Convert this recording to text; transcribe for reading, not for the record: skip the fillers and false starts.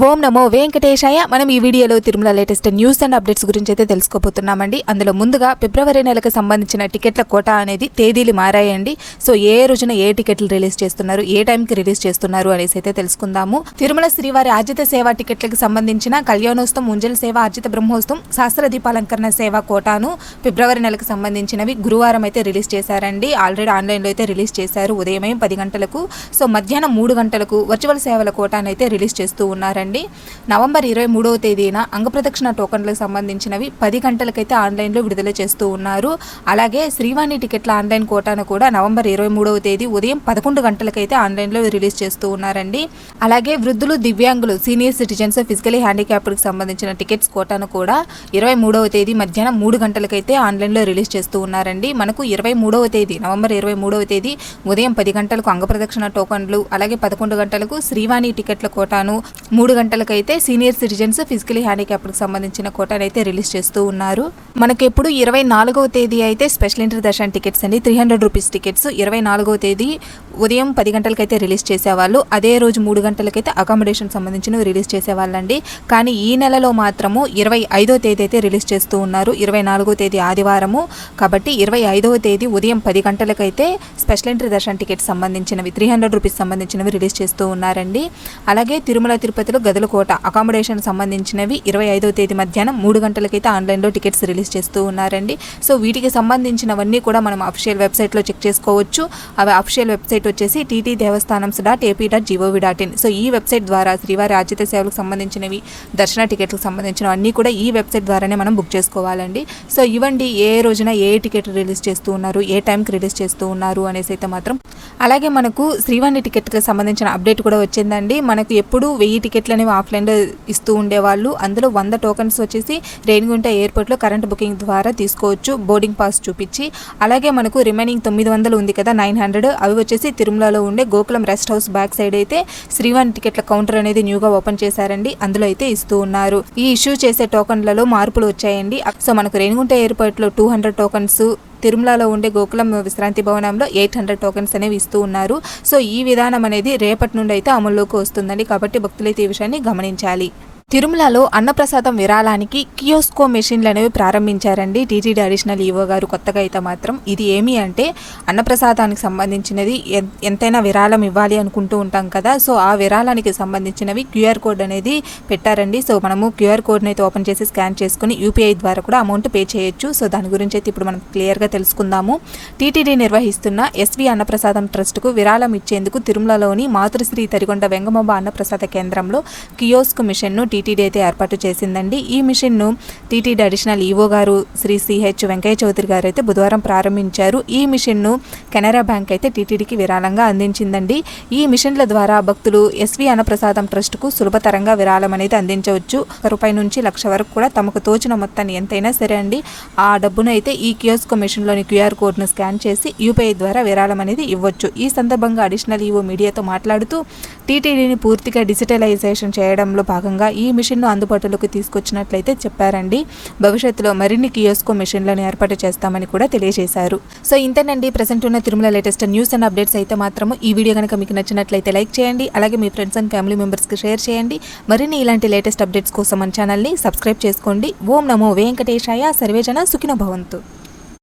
ఓం నమో వెంకటేశాయ. మనం ఈ వీడియోలో Tirumala latest news and updates గురించి అయితే తెలుసుకోబోతున్నామండి. అందులో ముందుగా ఫిబ్రవరి నెలకు సంబంధించిన టికెట్ల కోటా అనేది తేదీలు మారాయండి. సో ఏ రోజున ఏ టికెట్లు రిలీజ్ చేస్తున్నారు, ఏ టైంకి రిలీజ్ చేస్తున్నారు అనేసి అయితే తెలుసుకుందాము. తిరుమల శ్రీవారి ఆర్జిత సేవా టికెట్లకు సంబంధించిన కళ్యాణోత్సవం, ఉంజల సేవ, ఆర్జిత బ్రహ్మోత్సవం, శాస్త్ర దీపాలంకరణ సేవ కోటాను ఫిబ్రవరి నెలకు సంబంధించినవి గురువారం అయితే రిలీజ్ చేశారండి. ఆల్రెడీ ఆన్లైన్లో అయితే రిలీజ్ చేశారు. ఉదయం 10 గంటలకు, సో మధ్యాహ్నం 3 గంటలకు వర్చువల్ సేవల కోటాను అయితే రిలీజ్ చేస్తూ ఉన్నారు. నవంబర్ 23వ తేదీన అంగప్రదక్షిణ టోకన్లకు సంబంధించినవి 10 గంటలకైతే ఆన్లైన్లో విడుదల చేస్తూ ఉన్నారు. అలాగే శ్రీవాణి టికెట్ల ఆన్లైన్ కోటాను కూడా నవంబర్ 23వ తేదీ ఉదయం 11 గంటలకైతే ఆన్లైన్లో రిలీజ్ చేస్తూ ఉన్నారండి. అలాగే వృద్ధులు, దివ్యాంగులు, సీనియర్ సిటిజన్స్, ఫిజికలీ హ్యాండిక్యాప్డ్కి సంబంధించిన టికెట్స్ కోటాను కూడా 23వ తేదీ మధ్యాహ్నం 3 గంటలకైతే ఆన్లైన్లో రిలీజ్ చేస్తూ ఉన్నారండి. మనకు 23వ తేదీ నవంబర్ 23వ తేదీ ఉదయం 10 గంటలకు అంగప్రదక్షిణ టోకన్లు, అలాగే 11 గంటలకు శ్రీవాణి టికెట్ల కోటాను, 3 గంటలకైతే సీనియర్ సిటిజన్స్, ఫిజికలీ హ్యాండిక్యాప్డ్కి సంబంధించిన కోటాను అయితే రిలీజ్ చేస్తూ ఉన్నారు. మనకి ఎప్పుడు 24వ తేదీ అయితే స్పెషల్ ఎంట్రీ దర్శన్ టికెట్స్ అండి, 300 రూపీస్ టికెట్స్ 24వ తేదీ ఉదయం 10 గంటలకైతే రిలీజ్ చేసేవాళ్ళు. అదే రోజు 3 గంటలకైతే అకామిడేషన్ సంబంధించినవి రిలీజ్ చేసేవాళ్ళండి. కానీ ఈ నెలలో మాత్రము 25వ తేదీ అయితే రిలీజ్ చేస్తూ ఉన్నారు. 24వ తేదీ ఆదివారము కాబట్టి 25వ తేదీ ఉదయం 10 గంటలకైతే స్పెషల్ ఎంట్రీ దర్శన్ టికెట్స్ సంబంధించినవి 300 రూపీస్ సంబంధించినవి రిలీజ్ చేస్తూ ఉన్నారండి. అలాగే తిరుమల తిరుపతిలో గదుల కోట అకామిడేషన్ సంబంధించినవి 25వ తేదీ మధ్యాహ్నం 3 గంటలకైతే ఆన్లైన్లో టికెట్స్ రిలీజ్ చేస్తూ ఉన్నారండి. సో వీటికి సంబంధించినవన్నీ కూడా మనం అఫీషియల్ వెబ్సైట్లో చెక్ చేసుకోవచ్చు. అవి అఫీషియల్ వెబ్సైట్ వచ్చేసి ttdevastanams.ap.gov.in. సో ఈ వెబ్సైట్ ద్వారా శ్రీవారి ఆర్జిత సేవలకు సంబంధించినవి, దర్శన టికెట్లకు సంబంధించినవి అన్నీ కూడా ఈ వెబ్సైట్ ద్వారానే మనం బుక్ చేసుకోవాలండి. సో ఇవ్వండి ఏ రోజున ఏ టికెట్ రిలీజ్ చేస్తూ ఉన్నారు, ఏ టైంకి రిలీజ్ చేస్తూ ఉన్నారు అనేసి అయితే మాత్రం. అలాగే మనకు శ్రీవాణి టికెట్కి సంబంధించిన అప్డేట్ కూడా వచ్చిందండి. మనకు ఎప్పుడు 1000 టికెట్లు అనేవి ఆఫ్లైన్లో ఇస్తూ ఉండేవాళ్ళు. అందులో 100 టోకన్స్ వచ్చేసి రేణిగుంట ఎయిర్పోర్ట్లో కరెంట్ బుకింగ్ ద్వారా తీసుకోవచ్చు, బోర్డింగ్ పాస్ చూపించి. అలాగే మనకు రిమైనింగ్ 900 ఉంది కదా, 900 అవి వచ్చేసి తిరుమలలో ఉండే Gokulam rest house back side అయితే శ్రీవాణి టికెట్ల కౌంటర్ అనేది న్యూగా ఓపెన్ చేశారండి. అందులో అయితే ఇస్తూ ఉన్నారు. ఈ ఇష్యూ చేసే టోకన్లలో మార్పులు వచ్చాయండి. సో మనకు రేణిగుంట ఎయిర్పోర్ట్లో 200 టోకన్స్, తిరుమలలో ఉండే గోకులం విశ్రాంతి భవనంలో 800 టోకన్స్ అనేవి ఇస్తూ ఉన్నారు. సో ఈ విధానం అనేది రేపటి నుండి అయితే అమల్లోకి వస్తుందండి. కాబట్టి భక్తులైతే ఈ విషయాన్ని గమనించాలి. తిరుమలలో అన్నప్రసాదం విరాళానికి కియోస్కో మెషిన్లు అనేవి ప్రారంభించారండి టీటీడీ అడిషనల్ ఈవో గారు కొత్తగా. అయితే మాత్రం ఇది ఏమి అంటే అన్నప్రసాదానికి సంబంధించినది ఎంతైనా విరాళం ఇవ్వాలి అనుకుంటూ ఉంటాం కదా, సో ఆ విరాళానికి సంబంధించినవి క్యూఆర్ కోడ్ అనేది పెట్టారండి. సో మనము క్యూఆర్ కోడ్ని అయితే ఓపెన్ చేసి స్కాన్ చేసుకుని యూపీఐ ద్వారా కూడా అమౌంట్ పే చేయొచ్చు. సో దాని గురించి అయితే ఇప్పుడు మనం క్లియర్గా తెలుసుకుందాము. టీటీడీ నిర్వహిస్తున్న ఎస్వి అన్నప్రసాదం ట్రస్ట్కు విరాళం ఇచ్చేందుకు తిరుమలలోని మాతృశ్రీ తరిగొండ వెంగమాంబ అన్నప్రసాద కేంద్రంలో కియోస్క్ మిషన్ను టీటీడీ అయితే ఏర్పాటు చేసిందండి. ఈ మిషన్ను టీటీడీ అడిషనల్ ఈవో గారు శ్రీ సిహెచ్ వెంకయ్య చౌదరి గారు అయితే బుధవారం ప్రారంభించారు. ఈ మిషన్ను కెనరా బ్యాంక్ అయితే టీటీడీకి విరాళంగా అందించిందండి. ఈ మిషన్ల ద్వారా భక్తులు ఎస్వి అన్నప్రసాదం ట్రస్ట్కు సులభతరంగా విరాళం అనేది అందించవచ్చు. ₹1 నుంచి ₹1,00,000 వరకు కూడా తమకు తోచిన మొత్తాన్ని ఎంతైనా సరే అండి ఆ డబ్బును అయితే ఈ కియోస్కో మిషన్లోని క్యూఆర్ కోడ్ను స్కాన్ చేసి యూపీఐ ద్వారా విరాళం అనేది ఇవ్వచ్చు. ఈ సందర్భంగా అడిషనల్ ఈవో మీడియాతో మాట్లాడుతూ టీటీడీని పూర్తిగా డిజిటలైజేషన్ చేయడంలో భాగంగా ఈ మిషన్ను అందుబాటులోకి తీసుకొచ్చినట్లయితే చెప్పారండి. భవిష్యత్తులో మరిన్ని కియోస్కో మిషన్లను ఏర్పాటు చేస్తామని కూడా తెలియజేశారు. సో ఇంతేనండి ప్రెసెంట్ ఉన్న Tirumala latest news and updates. అయితే మాత్రము ఈ వీడియో కనుక మీకు నచ్చినట్లయితే లైక్ చేయండి. అలాగే మీ ఫ్రెండ్స్ అండ్ ఫ్యామిలీ మెంబర్స్కి షేర్ చేయండి. మరిన్ని ఇలాంటి లేటెస్ట్ అప్డేట్స్ కోసం మన ఛానల్ని సబ్స్క్రైబ్ చేసుకోండి. ఓం నమో వెంకటేశాయ. సర్వేజన సుఖినో భవంతు.